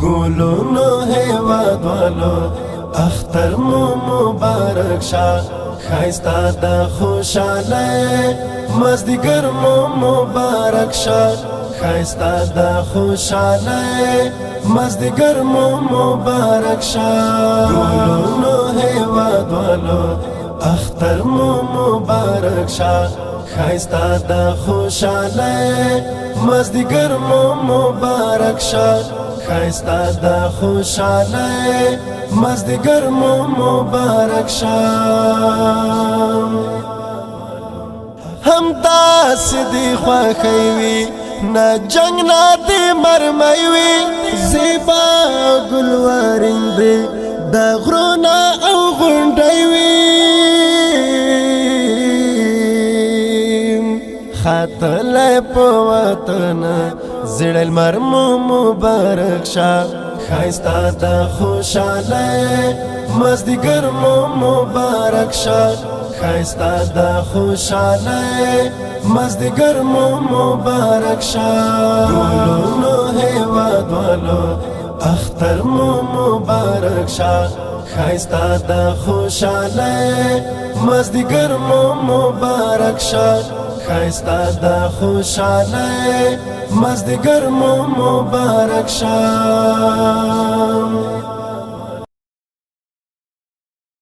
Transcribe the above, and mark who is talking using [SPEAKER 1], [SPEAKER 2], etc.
[SPEAKER 1] گلونو هیواد والو اختر مو مبارک شا خیستا دا خوشاله مزدیگر مو مبارک شا خیستا دا خوشاله مزدیگر مو مبارک شا گلونو هیواد والو اختر مو مبارک شا خیستا دا خوشاله مزدیگر مو مبارک شا خیستا دا خوشاله مزدیگر مو مبارک شا هم داس دی خوخیوی نا جنگ نا دی مرمیوی زیبا گلوارین دی دا غرونا او غندیوی خاتل پواتن زړل مرمو مبارک شا خیستا دا خوشاله مزدیگر مو مبارک شا خیستا دا خوشاله مزدیگر مو مبارک شا گلونو هیواد والو اختر مو مبارک شا خیستا دا خوشاله مزدیگر مو مبارک شا خیستا دا خوشاله مزدیگر مو مبارک شا